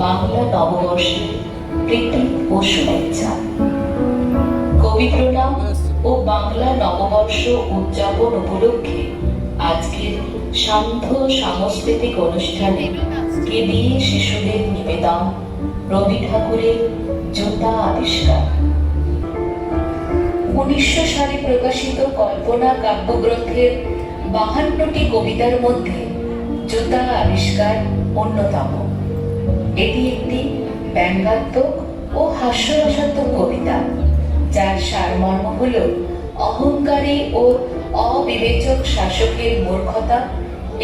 বাংলা নববর্ষের প্রীতি ও শুভেচ্ছা। কবি প্রণাম ও বাংলা নববর্ষ উদযাপন উপলক্ষে আজকের শান্ত সাংস্কৃতিক অনুষ্ঠানে কেবি শিশুদের নিবেদন রবি ঠাকুরের জুতা আবিষ্কার। 1900 সালে প্রকাশিত কল্পনা কাব্যগ্রন্থের 52টি কবিতার মধ্যে জুতা আবিষ্কার অন্যতম। এটি একটি ব্যঙ্গাত্মক ও হাস্যরসাত্মক কবিতা, যার সারমর্ম হল অহংকারী ও অবিবেচক শাসকের মূর্খতা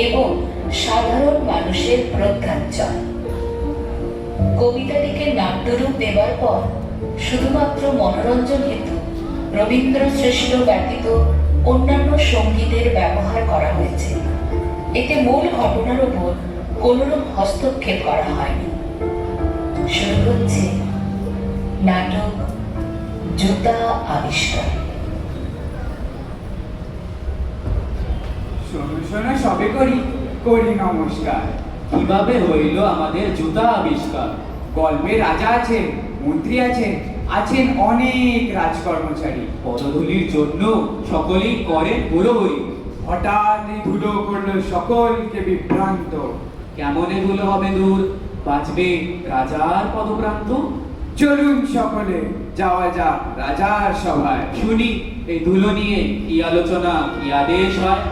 এবং সাধারণ মানুষের প্রজ্ঞাঞ্চল। কবিতাটিকে নাট্যরূপ দেবার পর শুধুমাত্র মনোরঞ্জন হেতু রবীন্দ্র শ্রেষ্ঠ ব্যতীত অন্যান্য সঙ্গীতের ব্যবহার করা হয়েছে। এতে মূল ঘটনার উপর কোনরূপ হস্তক্ষেপ করা হয়নি। শুরু হচ্ছে নাটক জুতা আবিষ্কার। শোনো শোনো সবে করি নমস্কার। কিভাবে হইল আমাদের জুতা আবিষ্কার? গল্পে রাজা আছেন, মন্ত্রী আছেন, আছেন অনেক রাজকর্মচারী। পদধূলির জন্য সকলেই করেন হুড়োহুড়ি। হঠাৎ এই ধুলো করলো সকলকে বিভ্রান্ত। কেমনে ধুলো হবে দূর, বাঁচবে রাজার পদপ্রান্ত। চলুন সকলে যাওয়া যাক রাজার সভায়। শুনি এই ধুলো নিয়ে কি আলোচনা, কি আদেশ হয়।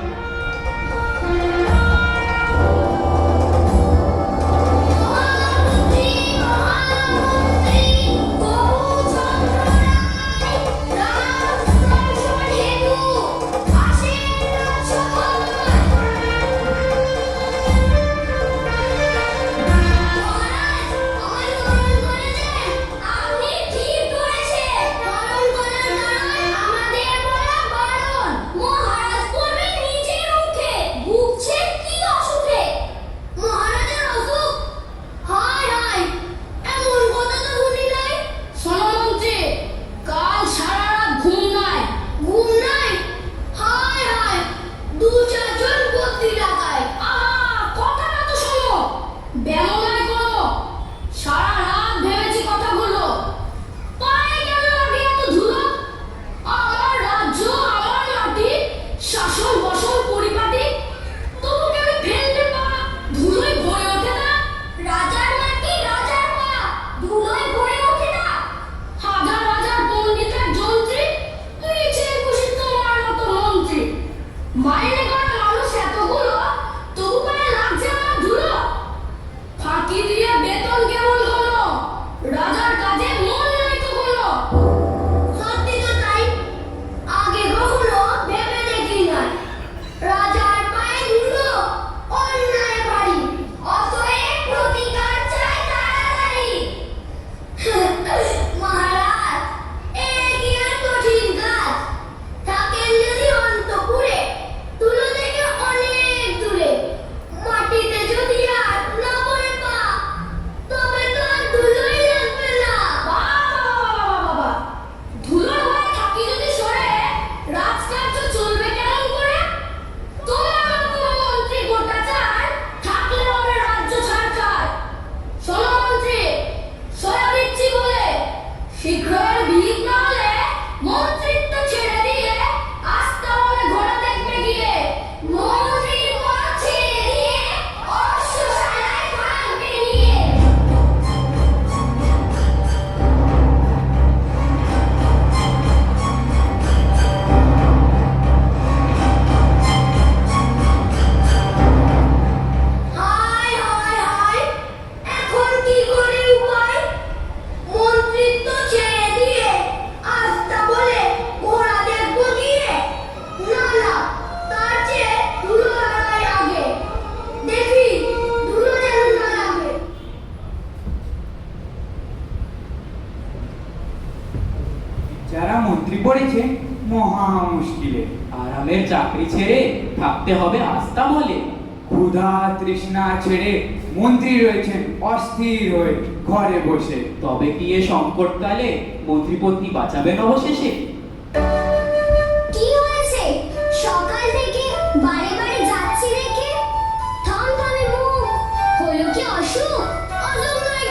যারা মন্ত্রী পড়েছে মহা মুশকিলে। আরামের চাকরি ছেড়ে থাকতে হবে আস্থা বলে। ক্ষুধা তৃষ্ণা ছেড়ে মন্ত্রী রয়েছেন অস্থির হয়ে ঘরে বসে। তবে কি এ সংকটকালে মন্ত্রীপত্নী বাঁচাবেন অবশেষে? কি হয়েছে? সকাল থেকে বারে বারে যাচ্ছি রেখে। থাম থামে মুখ। হলো কি অসুখ? অসুখ নয়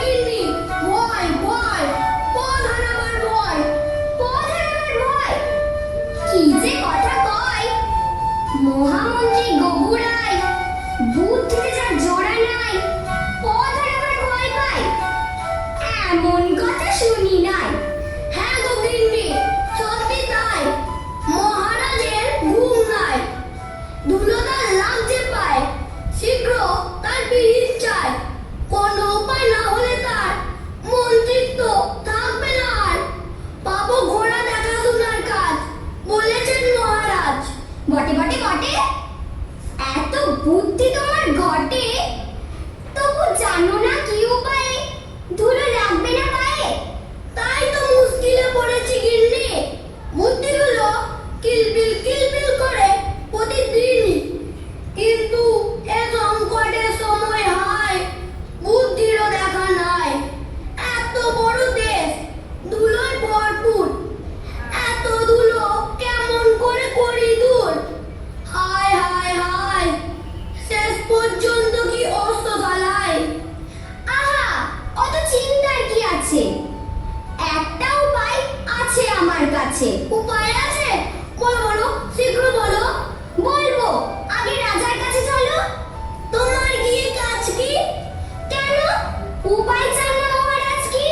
উপায় চান না মহারাজ কি?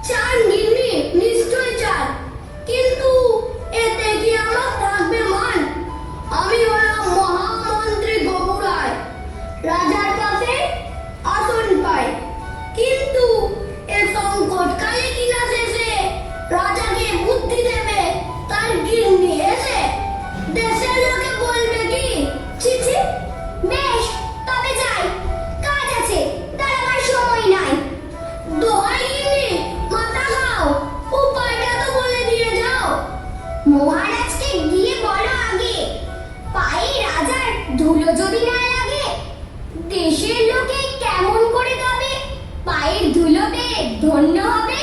চান গিন্নি, নিশ্চয় চান, কিন্তু এতে কি আমার থাকবে মান? আমি হলাম মহামন্ত্রী গবুরায়, রাজার কাছে আসন পাই, কিন্তু এ সংকটকালে কিনা শেষে রাজাকে বুদ্ধি দেবে তার গিন্নি এসে দেশের লোকে বলবে কি? ছি ছি। বেশ, তবে যাই, কাজ আছে, দাঁড়াবার সময় নাই। দোহাই গিন্নি, মাথা খাও, উপায়টা তো বলে দিয়ে যাও। মহারাজকে গিয়ে বলো আগে, পায়ে রাজার ধুলো যদি না লাগে, দেশের লোকে কেমন করে তবে পায়ের ধুলোতে ধন্য হবে?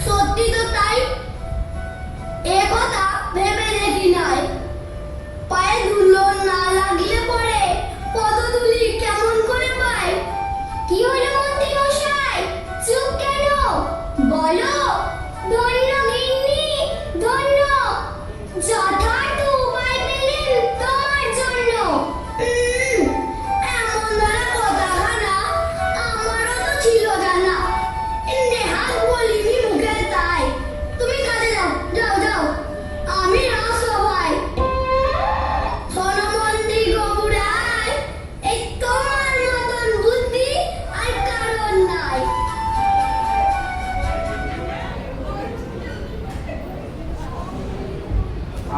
সত্যি তো তাই, এ কথা ভেবে দেখি নাই। পায়ে ধুলো না লাগলে পরে পদধূলি কেমন করে পায়? কি হলো মন্ত্রী মশাই, চুপ কেন? বলো। ধন্য গিন্নি, ধন্য, যথার্থ উপায় পেলেন তোমার জন্য। এমন ধরা কথাখানা আমারও তো ছিল জানা, নেহাত বলিনি মুখে তাই। তুমি কাজে যাও, যাও যাও, আমি রাজসভায়। শোনো মন্ত্রী গবুরায়, এই তোমার মতন বুদ্ধি আর কারণ নাই।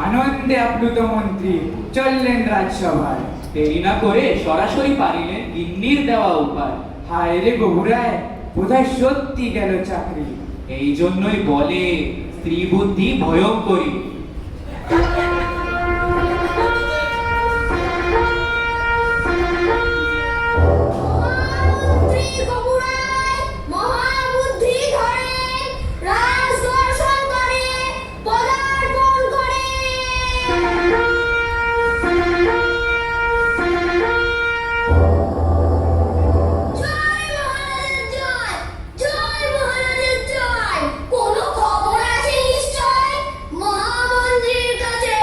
আনন্দে আপ্লুত মন্ত্রী চললেন রাজসভায়। দেরি না করে সরাসরি পারিলেন গিন্নির দেওয়া উপায়। হায় রে গবুরায়, বোধহয় সত্যি গেল চাকরি। এই জন্যই বলে স্ত্রী বুদ্ধি ভয়ঙ্করী। মহামন্ত্রী গবুরায় মহাবুদ্ধি ধরেন, রাজ দর্শন করে পদার্পণ করে। জয় মহারাজের জয়, জয় মহারাজের জয়। কোনো খবর আছে নিশ্চয় মহামন্ত্রীর কাছে?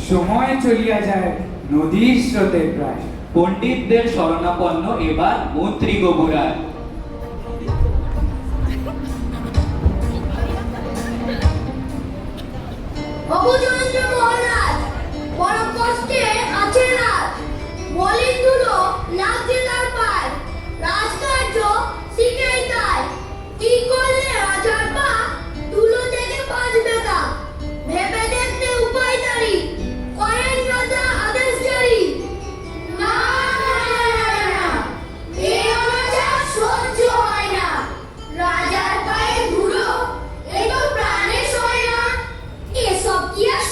সময় চলিয়া যায় নদীর স্রোতে প্রায়। পণ্ডিতদের শরণাপন্ন এবার মন্ত্রী গবুরায়। অবুচন্দ্র মহারাজ বড় কষ্টে আছেন আজ। মলিনগুলো লাগছে তার পায়, রাজকার্য শিখেই তাই। কি করলে রাজার পা ধুলো থেকে বাঁচবে তা ভেবে দেখতে উপায় তারি, করেন রাজা আদেশ জারি। না না না না, এই অনাচার সহ্য হয় না। রাজার পায়ে ধুলো এ তো প্রাণে সয় না। এসব কি আর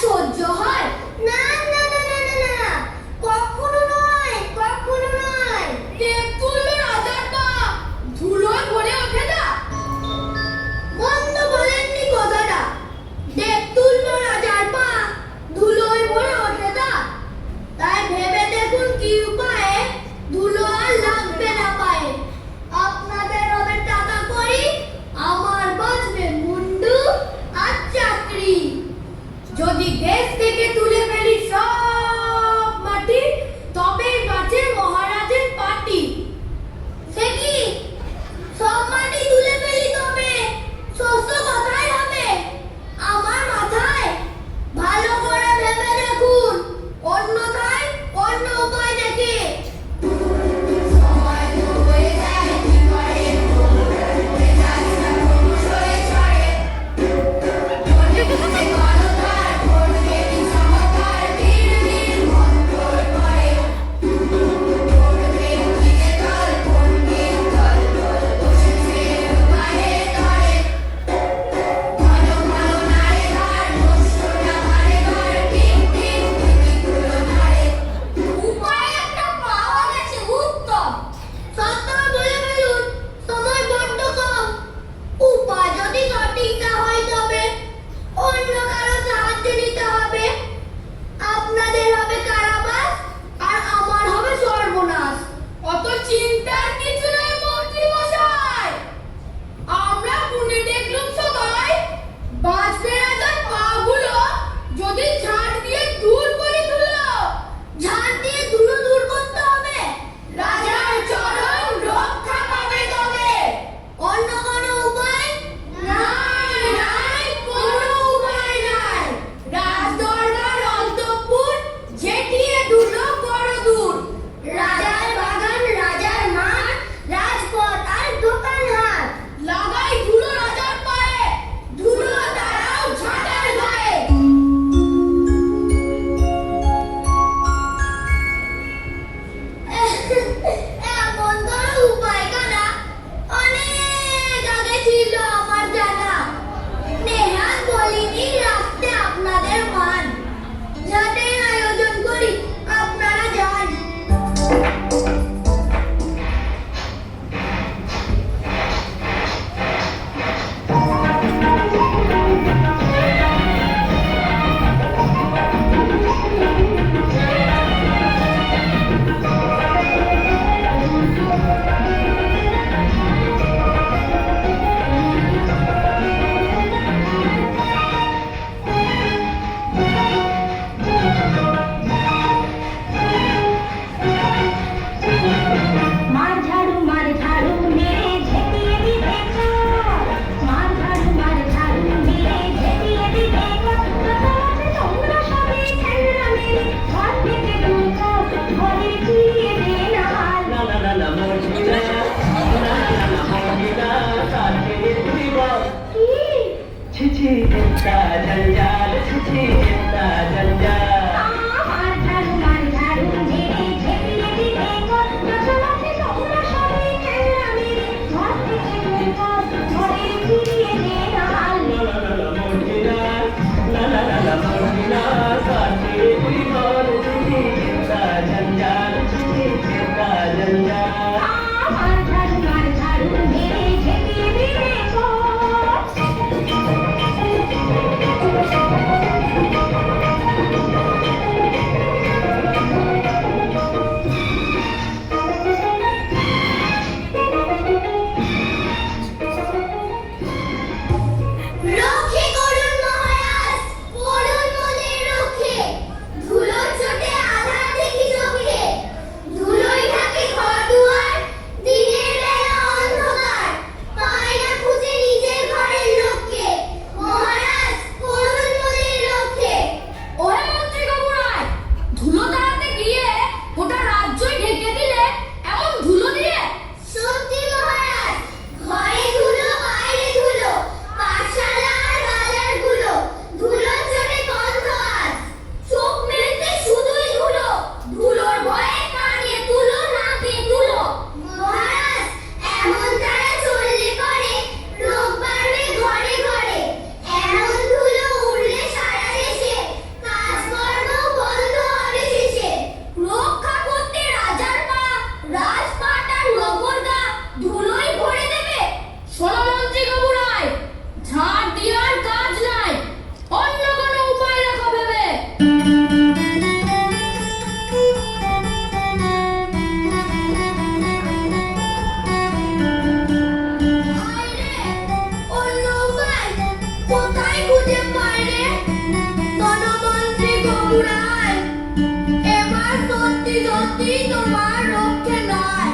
এবার সত্যি সত্যি তোমার রক্ষে নয়।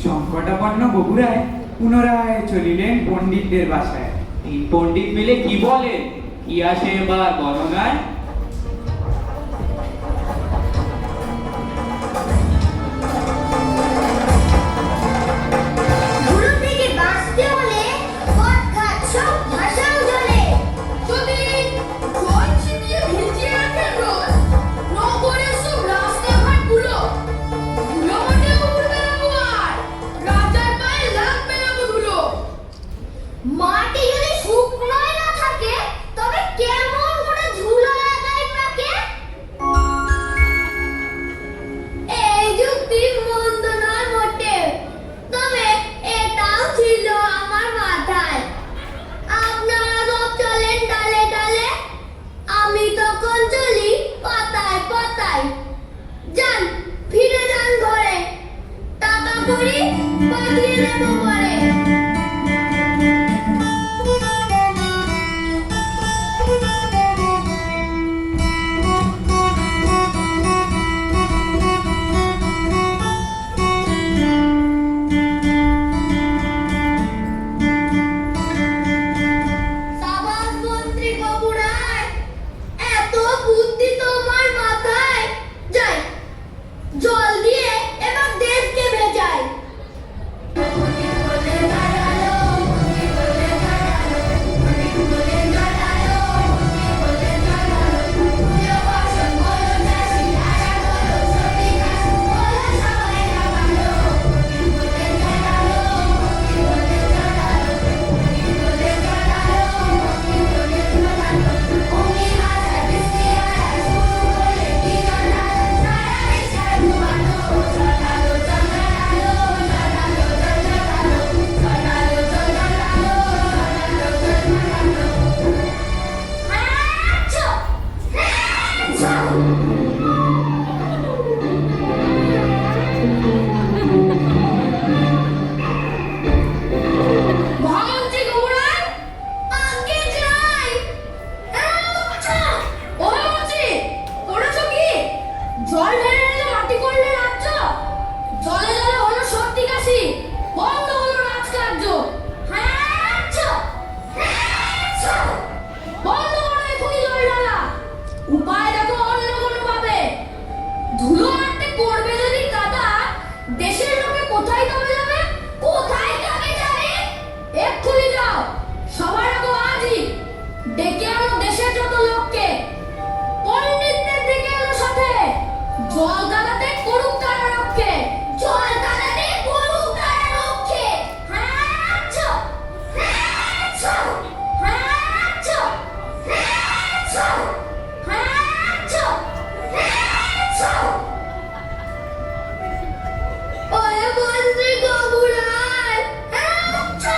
সংকটাপন্ন বগুড়ায় পুনরায় চলিলেন পণ্ডিতদের বাসায়। তিন পণ্ডিত মিলে কি বলে, কি আসে এবার গণনায়? ধুলো থেকে বাঁচতে হলে পথঘাট সব ভাষাও জলে। যদি জল ছিটিয়ে ভিজিয়ে রাখেন রোজ, নগরের সব রাস্তাঘাটগুলো ধুলো মাঠে উড়বে না গো আর, রাজার পায়ে লাগবে না গো ধুলো। মাটি যদি শুকনোই না থাকে তবে কেমন করে ধুলো লাগাই পাকে? এই যুক্তি মন্দ নয় মোটে, তবে এটাও ছিল আমার মাথায়। আপনারা সব চলেন ডালে ডালে, আমি তখন চলি পাতায় পাতায়। যান, ফিরে যান ঘরে, টাকা করি পাঠিয়ে দেবো পরে। সাবাস মন্ত্রী বাবুরায়, এত বুদ্ধি তোমার মাথায়। যাই, জল দিয়ে এবার দেশকে ভেজাই। মহামন্ত্রী গৌরায়, আগে যাই। আচ্ছা, ও মহামন্ত্রী, করেছো কি? জল ঢেলে ঢেলে মাটি করলে রাজ্য, জলে জলে হলো সর্দি কাশি, বন্ধ হলো রাজকার্য। আচ্ছা, আচ্ছা, বন্ধ করো এখনই জল ঢালা। উপায় দেখো অন্য কোনো ভাবে। ধুলো মারতে করবে যদি কাদা, দেশের লোকে কোথায় তবে যাবে? কোথায় যাবে যাবে? এক্ষুনি যাও, সবার আগে আজই ডেকে আনো দেশের যত লোককে, পণ্ডিতদের ডেকে আনো সাথে। জল কাদাতে করুক তারা রক্ষে, জল কাদাতে করুক তারা রক্ষে। আচ্ছা, আচ্ছা, আচ্ছা, আচ্ছা, আচ্ছা, আচ্ছা। ওরে মন্ত্রী বাবুরায়, আচ্ছা।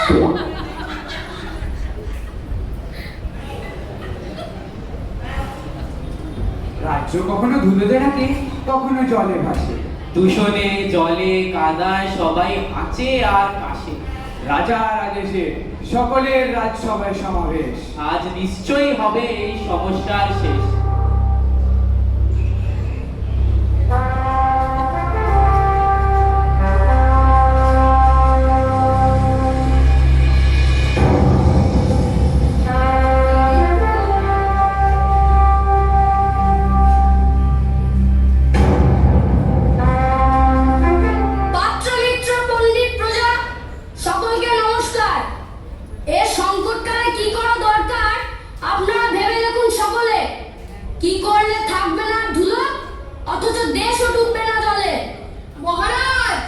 রাজ্য কখনো ধুলোতে থাকে, কখনো জলে ভাসে। দূষণে জলে কাদায় সবাই আছে আর কাশে। রাজার আদেশে সকলের রাজসভায় সমাবেশ। আজ নিশ্চয়ই হবে এই সমস্যার শেষ। পাত্র মিত্র পণ্ডিত প্রজা সকলকে নমস্কার। এ সংকটকালে কি করা দরকার আপনারা ভেবে দেখুন সকলে। কি করলে থাকবে না ধুলো, অথচ দেশও ডুববে না জলে। মহারাজ,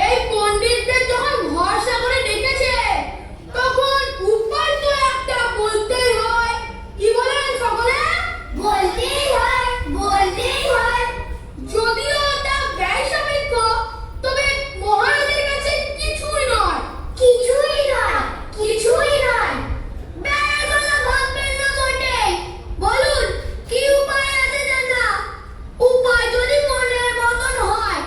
এই পণ্ডিতদের যখন ভরসা করে ডেকেছে, তখন উপায় তো একটা বলতেই হয়। কি বলেন সকলে? বলতেই হয়, বলতেই হয়। যদিও তা ব্যয় সাপেক্ষ, তবে মহারাজের কাছে কিছুই নয়। কিছুই নয়, কিছুই নয়। ব্যয়ের কথা ভাববেন না মোটে। বলুন, কি উপায় আছে জানা? উপায় যদি মনের মতন হয়,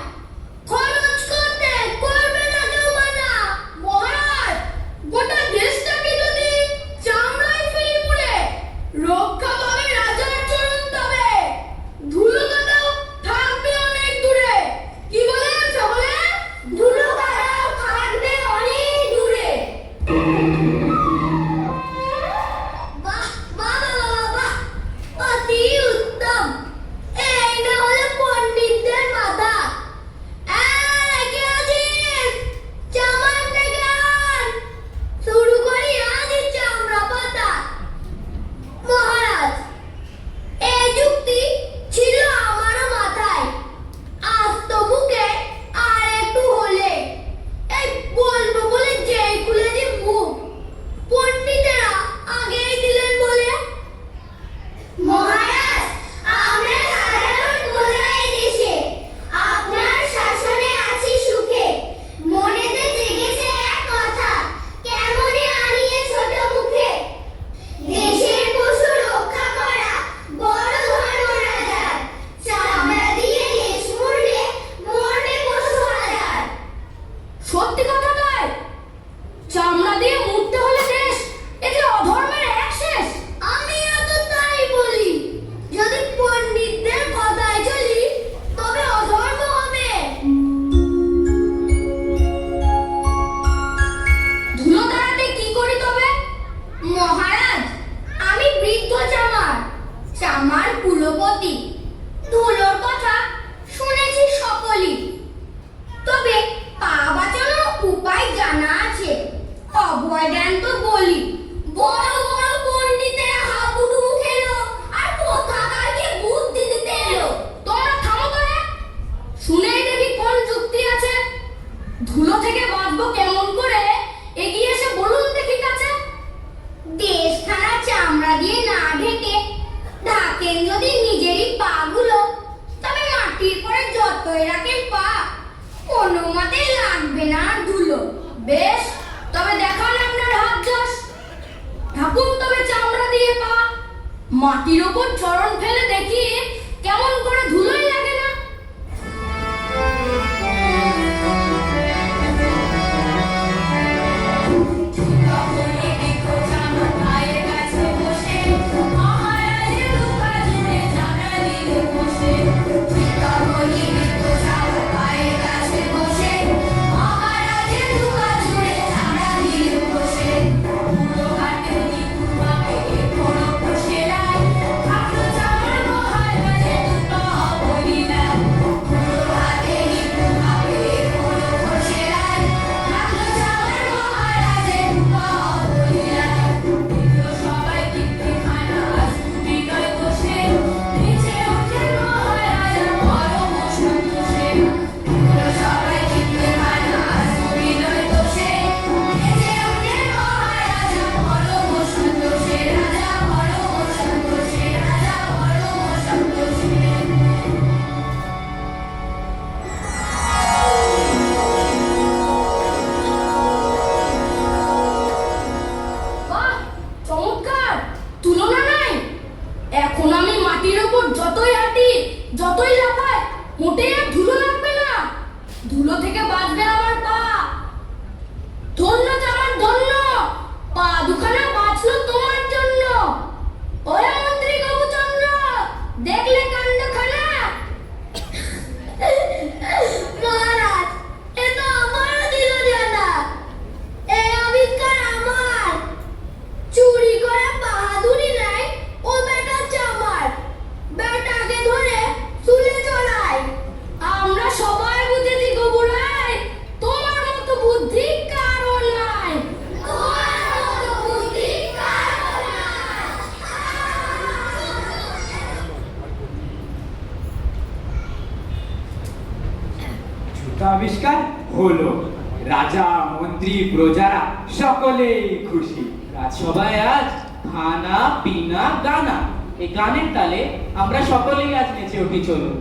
রাখেন যদি নিজেরই পা গুলো, তবে মাটির পরে যতই রাখেন পা, কোনো মতে লাগবে না আর ধুলো। বেশ, তবে দেখান আপনার হাত যশ। ঢাকুন তবে চামড়া দিয়ে পা, মাটির ওপর চরণ ফেলে দেখি কেমন করে ধুলোই লাগে না। বাহ, চমৎকার, তুলনা নাই। এখন আমি মাটির ওপর যতই হাঁটি, যতই লাফাই, মোটেই আর ধুলো লাগবে না। ধুলো থেকে বাঁচবে আমার পা। ধন্য আমার ধন্য, পা দুখানা বাঁচলো তোমার জন্য। ওরে মন্ত্রী গৌচন্দ্র, দেখলে কাণ্ডখানা? মহারাজ, এ তো আমারও দিল জানা। এই আবিষ্কার আমার। চুরি করে বাহাদুরি নাই, ও বেটা চামার। বেটাকে ধরে শুলে চড়াই। আমরা সবাই বুঝেছি গোবরাই, তোমার মতো বুদ্ধি কারো নাই। তোমার মতো বুদ্ধি কারো নাই। জুতো আবিষ্কার হলো, রাজা মন্ত্রী প্রজারা সকলেই খুশি। রাজসভায় আজ খানা পিনা গানা, এই গানের তালে আমরা সকলেই আজ নেচে উঠি। চলুন।